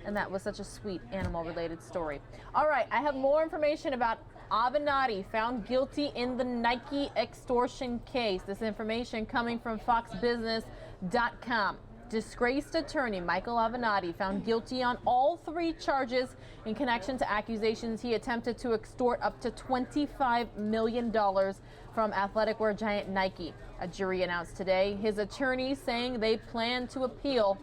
And that was such a sweet animal-related story. All right, I have more information about Avenatti found guilty in the Nike extortion case. This information coming from foxbusiness.com. Disgraced attorney Michael Avenatti found guilty on all 3 charges in connection to accusations he attempted to extort up to $25 million from athleticwear giant Nike. A jury announced today, his attorney saying they plan to appeal.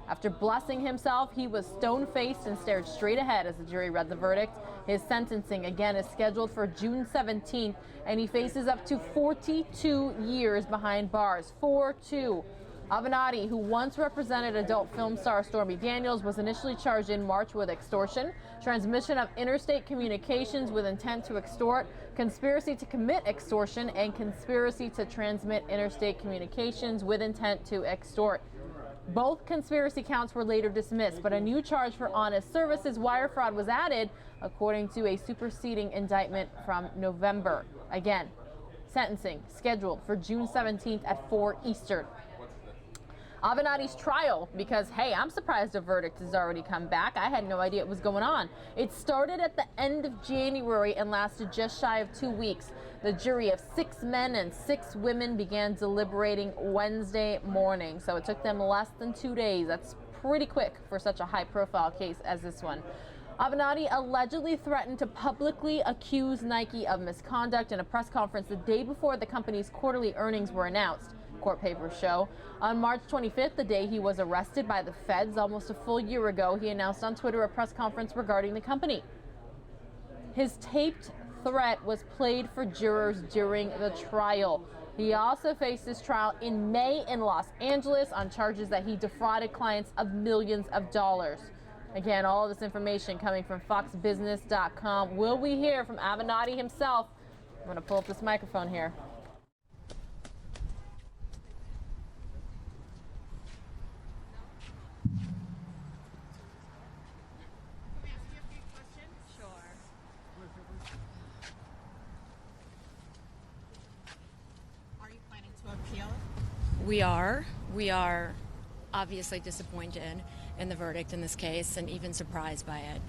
After blessing himself, he was stone-faced and stared straight ahead as the jury read the verdict. His sentencing, again, is scheduled for June 17th, and he faces up to 42 years behind bars. 42. Avenatti, who once represented adult film star Stormy Daniels, was initially charged in March with extortion, transmission of interstate communications with intent to extort, conspiracy to commit extortion, and conspiracy to transmit interstate communications with intent to extort. Both conspiracy counts were later dismissed, but a new charge for honest services wire fraud was added, according to a superseding indictment from November. Again, sentencing scheduled for June 17th at 4 Eastern. Avenatti's trial, because, hey, I'm surprised a verdict has already come back. I had no idea it was going on. It started at the end of January and lasted just shy of 2 weeks. The jury of 6 men and 6 women began deliberating Wednesday morning, so it took them less than 2 days. That's pretty quick for such a high-profile case as this one. Avenatti allegedly threatened to publicly accuse Nike of misconduct in a press conference the day before the company's quarterly earnings were announced, court papers show. On March 25th, the day he was arrested by the feds almost a full year ago, he announced on Twitter a press conference regarding the company. His taped threat was played for jurors during the trial. He also faced his trial in May in Los Angeles on charges that he defrauded clients of millions of dollars. Again, all of this information coming from foxbusiness.com. Will we hear from Avenatti himself? I'm going to pull up this microphone here. We are obviously disappointed in the verdict in this case and even surprised by it.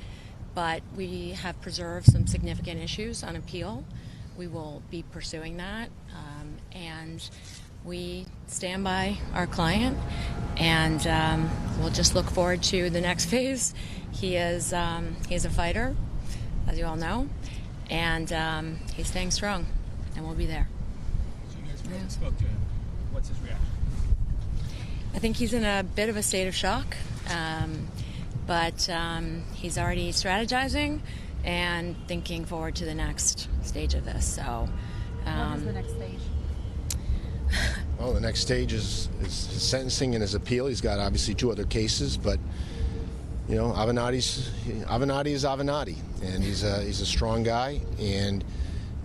But we have preserved some significant issues on appeal. We will be pursuing that. And we stand by our client, and we'll just look forward to the next phase. He is a fighter, as you all know, and he's staying strong, and we'll be there. So you guys spoke to him. What's his reaction? I think he's in a bit of a state of shock, but he's already strategizing and thinking forward to the next stage of this. So, what is the next stage? Well, the next stage is his sentencing and his appeal. He's got obviously 2 other cases, but you know, Avenatti is Avenatti, and he's a strong guy, and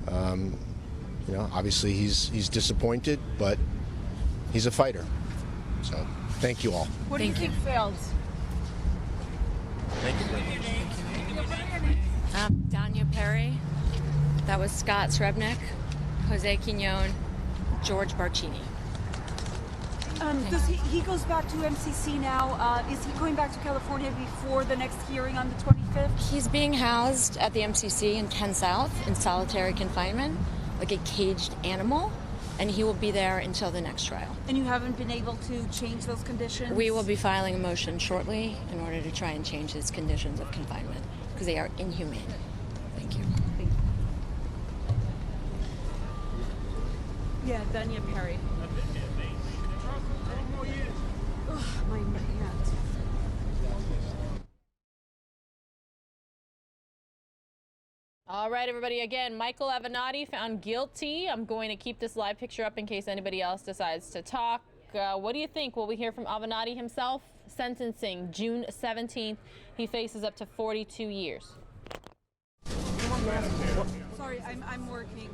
you know, obviously he's disappointed, but he's a fighter. So, thank you all. What do you think failed? Thank you. Danya Perry, that was Scott Srebnick, Jose Quignon, George Barcini. He goes back to MCC now. Is he going back to California before the next hearing on the 25th? He's being housed at the MCC in 10 South in solitary confinement, like a caged animal, and he will be there until the next trial. And you haven't been able to change those conditions? We will be filing a motion shortly in order to try and change his conditions of confinement, because they are inhumane. Thank you. Yeah, Danya Perry. Ugh, my hand. All right, everybody, again, Michael Avenatti found guilty. I'm going to keep this live picture up in case anybody else decides to talk. What do you think? Will we hear from Avenatti himself? Sentencing, June 17th. He faces up to 42 years. Sorry, I'm working.